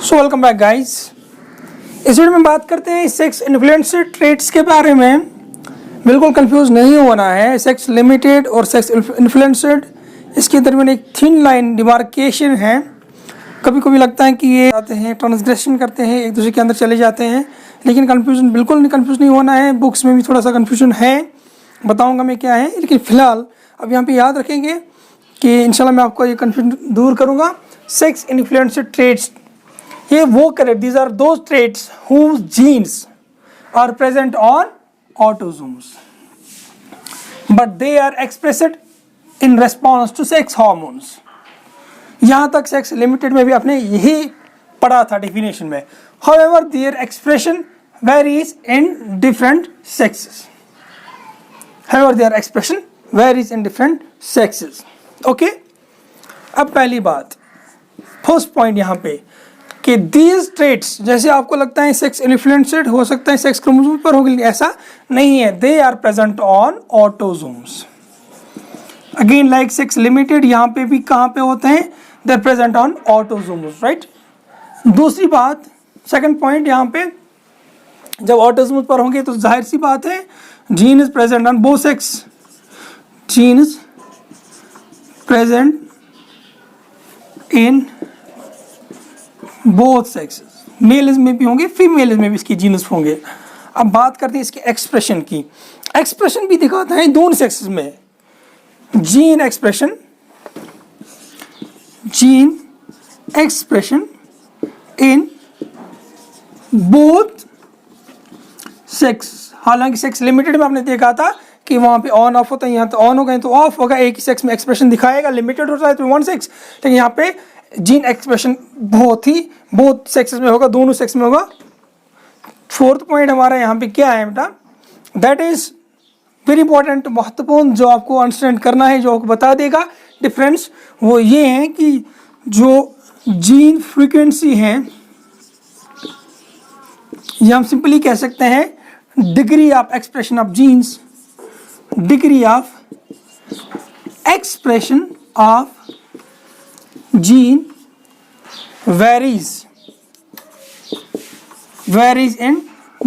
So welcome back guys. इस video में बात करते हैं सेक्स इन्फ्लुएंसर ट्रेट्स के बारे में। बिल्कुल कंफ्यूज नहीं होना है। सेक्स लिमिटेड और सेक्स इन्फ्लुएंसर, इसके दरमियान एक थिन लाइन डिमार्केशन है। कभी कभी लगता है कि ये आते हैं ट्रांसग्रेशन करते हैं, एक दूसरे के अंदर चले जाते हैं, लेकिन कंफ्यूजन बिल्कुल कंफ्यूज नहीं होना है। बुक्स में भी थोड़ा सा कंफ्यूजन है, बताऊँगा मैं क्या है, लेकिन फिलहाल अब यहाँ पर याद रखेंगे कि इंशाल्लाह मैं आपको ये कंफ्यूजन दूर करूँगा। सेक्स इन्फ्लुएंसर ट्रेट्स, ये वो correct, these are those traits whose genes are present on autosomes but they are expressed in response to sex hormones। यहाँ तक सेक्स लिमिटेड में भी आपने यही पढ़ा था डेफिनेशन में। however their expression varies in different sexes। however their expression varies in different sexes। Okay, अब पहली बात, फर्स्ट पॉइंट यहाँ पे कि दीज ट्रेट्स, जैसे आपको लगता है सेक्स इन्फ्लुएंसड हो सकता है सेक्स क्रोमोसोम पर होगी, ऐसा नहीं है। They are present on autosomes. Again like sex limited, यहाँ पे भी कहाँ पे होते हैं, they are present on autosomes, right. दूसरी बात, सेकंड पॉइंट, यहाँ पे जब ऑटोसोम्स पर होंगे तो जाहिर सी बात है gene is present on both sex. Gene is present in both sexes, males में भी होंगे, फीमेल्स में भी इसकी जीनस होंगे। अब बात करते हैं इसके एक्सप्रेशन की। एक्सप्रेशन भी दिखाता है दोनों सेक्सेस में। Gene expression in both sex. हालांकि सेक्स लिमिटेड में आपने देखा था कि वहाँ पे ऑन ऑफ होता है, यहाँ तो ऑन होगा तो ऑफ होगा, एक ही सेक्स में एक्सप्रेशन दिखाएगा। लिमिटेड होता है तो वन सेक्स, लेकिन यहाँ पे जीन एक्सप्रेशन बहुत सेक्सेस में होगा, दोनों सेक्स में होगा। फोर्थ पॉइंट हमारा यहाँ पे क्या है बेटा, दैट इज वेरी इंपॉर्टेंट, महत्वपूर्ण, जो आपको अंडरस्टैंड करना है, जो आपको बता देगा डिफरेंस, वो ये है कि जो जीन फ्रीक्वेंसी है, ये हम सिंपली कह सकते हैं degree of expression of genes. Degree of expression of gene varies in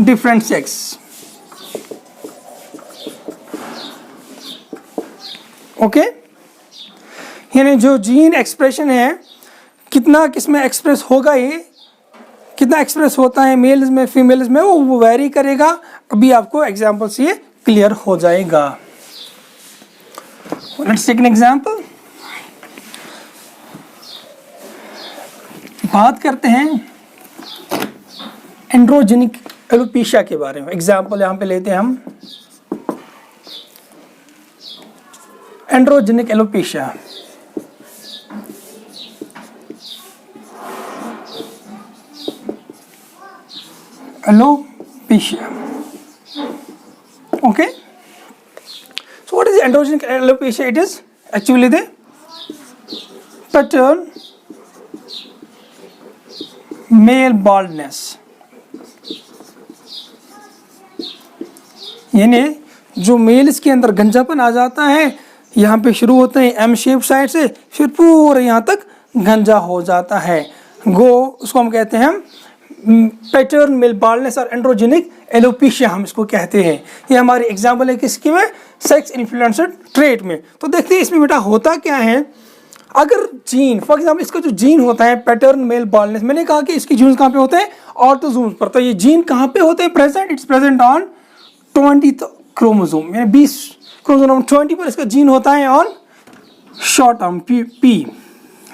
different sex। Okay, यानी जो जीन एक्सप्रेशन है कितना किसमें एक्सप्रेस होगा, ये कितना एक्सप्रेस होता है मेल्स में फीमेल्स में, वो वेरी करेगा। अभी आपको एग्जांपल से ये क्लियर हो जाएगा। Let's take an example. बात करते हैं एंड्रोजेनिक एलोपेशिया के बारे में। एग्जाम्पल यहाँ पे लेते हैं हम androgenic alopecia. Okay, so what is androgenic alopecia? It is actually the pattern male baldness, यानी जो मेल्स के अंदर गंजापन आ जाता है, यहाँ पे शुरू होते हैं एम शेप साइड से, फिर पूरे यहाँ तक गंजा हो जाता है। उसको हम कहते हैं पैटर्न मेल बॉल्डनेस और एंड्रोजेनिक एलोपेशिया हम इसको कहते हैं। ये हमारी एग्जाम्पल है किसकी में, सेक्स इन्फ्लुएंसर ट्रेट में। तो देखते हैं इसमें बेटा होता क्या है। अगर जीन, फॉर एग्जाम्पल इसका जो जीन होता है पैटर्न मेल बॉल्डनेस, मैंने कहा कि इसकी जीन्स कहाँ पे होते हैं, ऑटोसोम्स पर। तो ये जीन कहाँ पे होते हैं present, it's present on 20th chromosome, यानी 20 क्रोमोसोम 20 पर इसका जीन होता है on short arm P,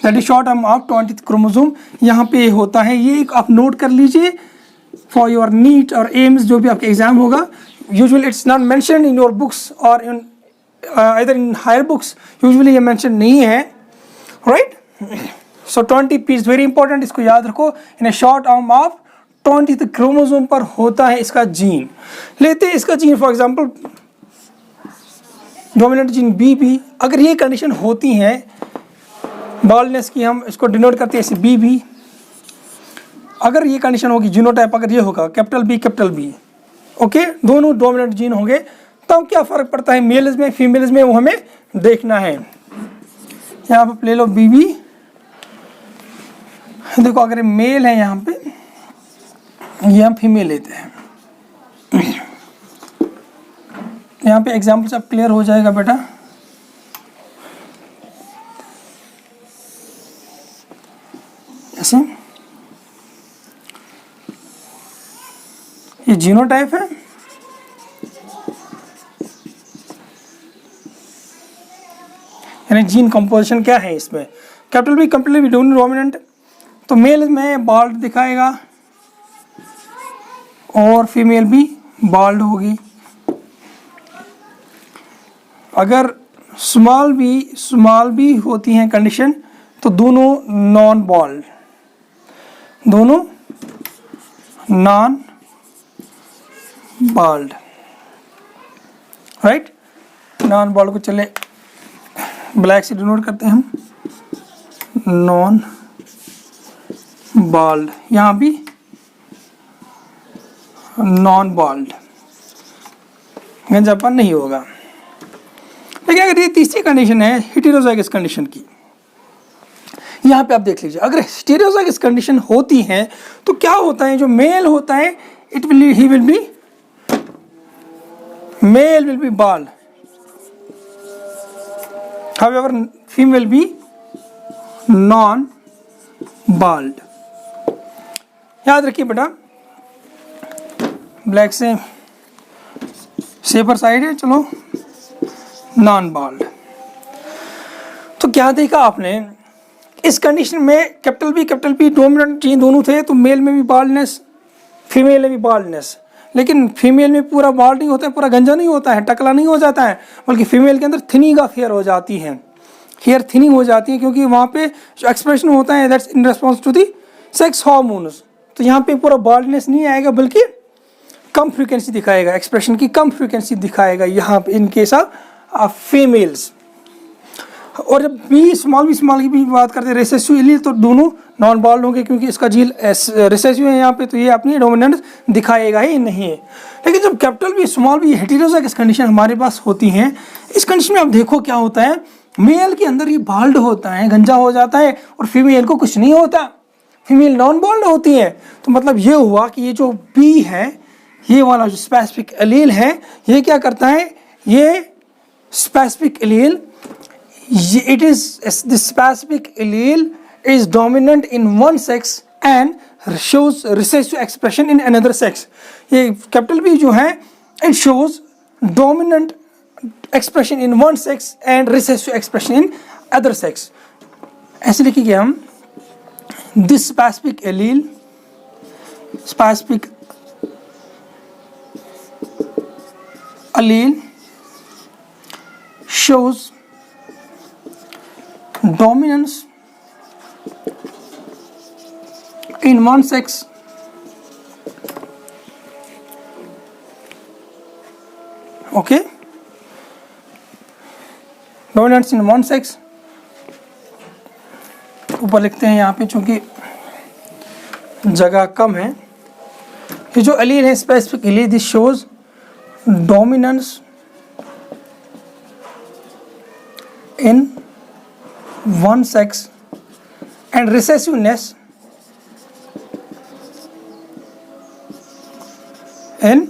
that is short arm of 20th chromosome, यहाँ पे होता है। ये एक आप नोट कर लीजिए फॉर योर नीट और एम्स, जो भी आपका एग्जाम होगा। Usually it's not mention in your books और in either in higher books, usually ये मेंशन नहीं है, right. So 20p is very important, इसको याद रखो। In a short arm of 20th chromosome पर होता है इसका जीन। लेते हैं इसका gene for example dominant gene BB। अगर ये कंडीशन होती है बॉल्डनेस की, हम इसको डिनोट करते हैं ऐसे BB। अगर ये कंडीशन होगी, जीनोटाइप अगर ये होगा कैपिटल B, ओके, दोनों डोमिनेंट जीन होंगे, तब क्या फ़र्क पड़ता है मेल्स में फीमेल्स में, वो हमें देखना है। यहाँ पर ले लो BB देखो अगर मेल है यहाँ पे, ये हम फीमेल लेते हैं, यहाँ पे एग्जाम्पल सब क्लियर हो जाएगा बेटा। ऐसे ये जीनोटाइप है, यानी जीन कंपोजिशन क्या है इसमें। कैपिटल बी कंप्लीटली डोमिनेंट, तो मेल में बाल्ड दिखाएगा और फीमेल भी बाल्ड होगी। अगर स्मॉल बी होती हैं कंडीशन, तो दोनों नॉन बाल्ड, दोनों non bald, right. Non bald को चले ब्लैक से डिनोट करते हैं हम, नॉन बाल्ड, यहाँ भी नॉन बाल्ड, गंजापन नहीं होगा। लेकिन अगर ये तीसरी कंडीशन है हेटेरोजाइगस कंडीशन की, यहाँ पे आप देख लीजिए, अगर हेटेरोजाइगस कंडीशन होती है तो क्या होता है, जो मेल होता है male will be bald, however female be non bald। याद रखिए बेटा, ब्लैक से सेफर साइड है, चलो नॉन बाल्ड। तो क्या देखा आपने, इस कंडीशन में कैपिटल पी डोमिनेंट जीन दोनों थे, तो मेल में भी बाल्डनेस, फीमेल में भी बाल्डनेस। लेकिन फीमेल में पूरा बाल्ड नहीं होता है, पूरा गंजा नहीं होता है, टकला नहीं हो जाता है, बल्कि फीमेल के अंदर थिनिंग ऑफ हेयर हो जाती है, हेयर थिनिंग हो जाती है, क्योंकि वहाँ पे जो एक्सप्रेशन होता है that's in response to the sex hormones. तो यहाँ पे पूरा बाल्डनेस नहीं आएगा, बल्कि कम फ्रीक्वेंसी दिखाएगा, एक्सप्रेशन की कम फ्रीक्वेंसी दिखाएगा यहाँ पे इन केस ऑफ फीमेल्स। और जब बी स्मॉल की भी बात करते हैं रिसेसिव एलील, तो दोनों नॉन बाल्ड होंगे, क्योंकि इसका जील रिसेसिव है यहाँ पे, तो ये अपनी डोमिनेंस दिखाएगा ही नहीं है। लेकिन जब capital B small B heterozygous condition हमारे पास होती हैं, इस कंडीशन में आप देखो क्या होता है, मेल के अंदर ये बाल्ड होता है, गंजा हो जाता है, और फीमेल को कुछ नहीं होता, फीमेल नॉन बाल्ड होती है। तो मतलब ये हुआ कि ये जो बी है, ये वाला जो स्पेसिफिक एलील है, ये क्या करता है, ये specific allele, it is the specific allele is dominant in one sex and shows recessive expression in another sex। ये कैपिटल बी जो है, it shows dominant expression in one sex and recessive expression in other sex। ऐसे लिखिए हम, this specific allele shows dominance in one sex okay, dominance in one sex। ऊपर लिखते हैं यहाँ पे, चूंकि जगह कम है, ये जो एलील है specific allele, this shows dominance in one sex and recessiveness in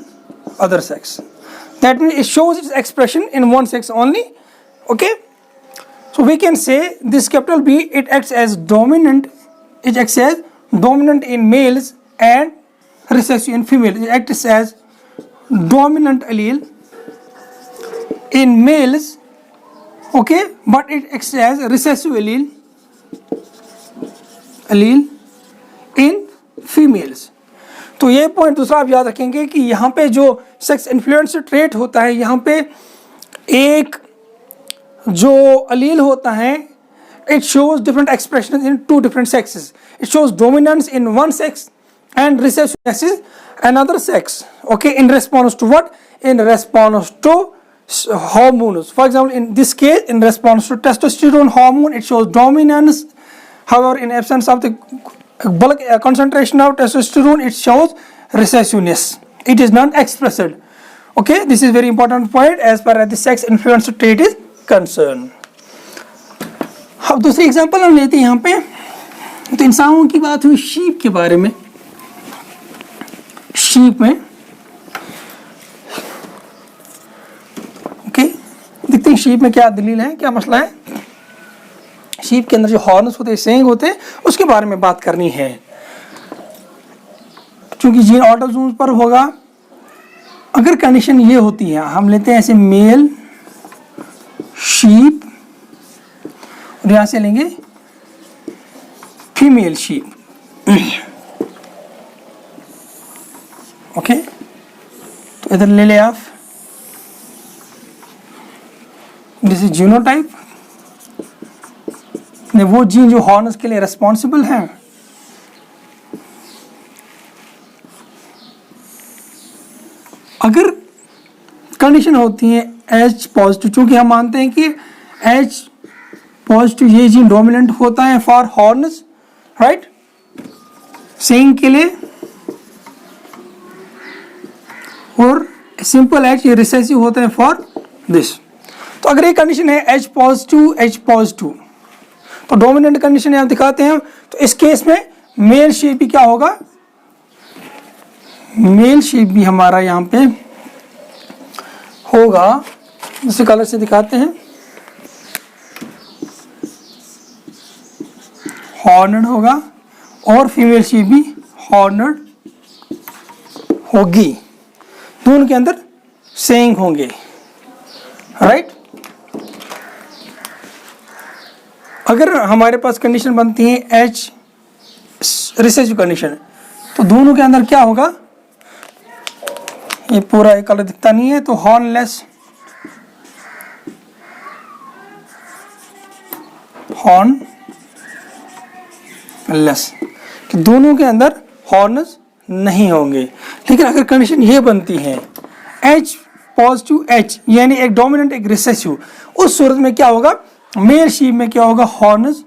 other sex। That means it shows its expression in one sex only, okay। So we can say this capital B, it acts as dominant in males and recessive in females। It acts as dominant allele in males, okay, but it acts as recessive allele in females। तो ये point दूसरा आप याद रखेंगे कि यहाँ पे जो सेक्स इन्फ्लुएंस ट्रेट होता है, यहाँ पे एक जो अलील होता है, it shows different expressions in two different sexes। It shows dominance in one sex and recessiveness in another sex, okay, in response to what? In response to hormones। For example, in this case, in response to testosterone hormone, it shows dominance. However, in absence of the bulk concentration of testosterone, it shows recessiveness, it is not expressed, okay। This is very important point as far as the sex influence trait is concerned। अब दूसरी example हम लेते हैं यहाँ पे, तो इंसानों की बात हुई शीप के बारे में। शीप में ओके, देखते हैं शीप में क्या दलील है, क्या मसला है। शीप के अंदर जो हॉर्न्स होते हैं, सेंग होते हैं, उसके बारे में बात करनी है। क्योंकि जीन ऑटोसोम्स पर होगा, अगर कंडीशन ये होती है, हम लेते हैं ऐसे मेल शीप और यहां से लेंगे फीमेल शीप। ओके, तो इधर ले ले आप, दिस इज जीनोटाइप, वो जीन जो हॉर्न्स के लिए रिस्पॉन्सिबल है। अगर कंडीशन होती है H पॉजिटिव, चूंकि हम मानते हैं कि H पॉजिटिव ये जीन डोमिनेंट होता है फॉर हॉर्न्स, राइट, सेइंग के लिए, और सिंपल H ये रिसेसिव होता है फॉर दिस। तो अगर ये कंडीशन है H पॉजिटिव, तो डोमिनेंट कंडीशन आप दिखाते हैं। तो इस केस में मेल शेप भी क्या होगा, मेल शेप भी हमारा यहाँ पे होगा, इसी कलर से दिखाते हैं, हॉर्नड होगा, और फीमेल शेप भी हॉर्नड होगी। दोनों के अंदर सेइंग होंगे, राइट। अगर हमारे पास कंडीशन बनती है H रिसेसिव कंडीशन, तो दोनों के अंदर क्या होगा, ये पूरा एक कलर दिखता नहीं है, तो हॉर्नलेस, कि दोनों के अंदर हॉर्न्स नहीं होंगे। लेकिन अगर कंडीशन ये बनती है H पॉजिटिव H, यानी एक डोमिनेंट एक रिसेसिव, उस सूरत में क्या होगा, मेल शीप में क्या होगा, हॉर्न्स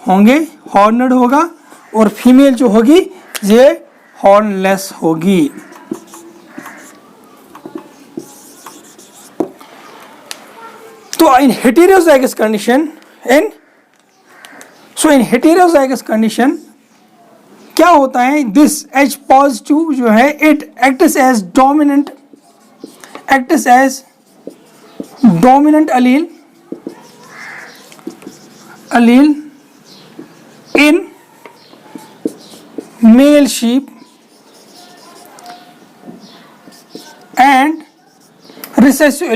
होंगे, हॉर्नड होगा, और फीमेल जो होगी ये हॉर्नलेस होगी। तो in heterozygous condition, in heterozygous condition क्या होता है, दिस H पॉजिटिव जो है it acts as dominant, allele in male sheep and recessive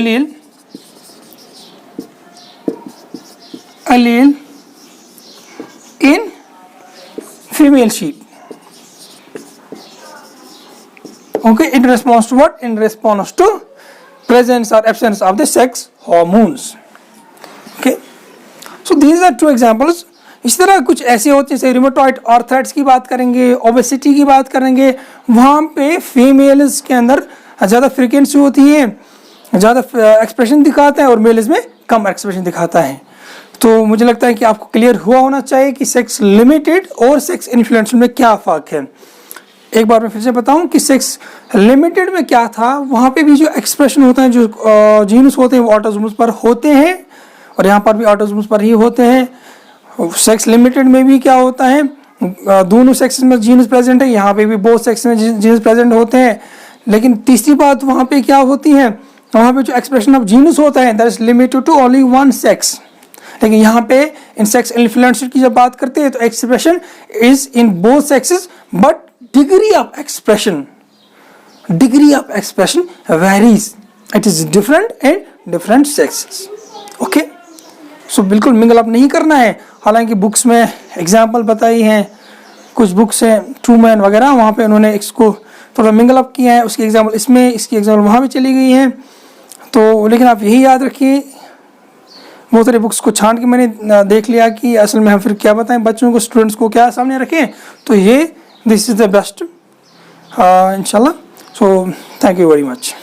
allele in female sheep. Okay, in response to what? In response to presence or absence of the sex hormones. Okay, so these are two examples. इस तरह कुछ ऐसे होते हैं, जैसे rheumatoid arthritis की बात करेंगे, ओबेसिटी की बात करेंगे, वहाँ पे फीमेल्स के अंदर ज़्यादा फ्रीक्वेंसी होती है, ज़्यादा एक्सप्रेशन दिखाता है, और मेल्स में कम एक्सप्रेशन दिखाता है। तो मुझे लगता है कि आपको क्लियर हुआ होना चाहिए कि सेक्स लिमिटेड और सेक्स इन्फ्लुएंस में क्या फ़र्क है। एक बार मैं फिर से बताऊं कि सेक्स लिमिटेड में क्या था, वहाँ पे भी जो एक्सप्रेशन होता है, जो जीन्स होते हैं वो ऑटोसोम्स पर होते हैं, और यहाँ पर भी ऑटोसोम्स पर ही होते हैं। सेक्स लिमिटेड में भी क्या होता है, दोनों सेक्स में जीन्स प्रेजेंट है, यहाँ पे भी बोथ सेक्स में जीन्स प्रेजेंट होते हैं। लेकिन तीसरी बात वहाँ पे क्या होती है, वहाँ पे जो एक्सप्रेशन ऑफ जीन्स होता है that is limited to only one sex. लेकिन यहाँ पे इन सेक्स इन्फ्लुएंस की जब बात करते हैं तो expression is in both sexes, but degree of expression varies, it is different in different sexes. Okay, so बिल्कुल मिंगल अप नहीं करना है। हालांकि बुक्स में एग्जाम्पल बताई हैं, कुछ बुक्स हैं ट्रूमैन वगैरह, वहाँ पे उन्होंने इसको थोड़ा मिंगल अप किया है, उसकी एग्जाम्पल इसमें, इसकी एग्जाम्पल वहाँ भी चली गई है। तो लेकिन आप यही याद रखिए, बहुत सारे बुक्स को छांट के मैंने देख लिया कि असल में हम फिर क्या बताएं बच्चों को, स्टूडेंट्स को क्या सामने रखें, तो ये दिस इज़ द बेस्ट इंशाल्लाह। So thank you very much.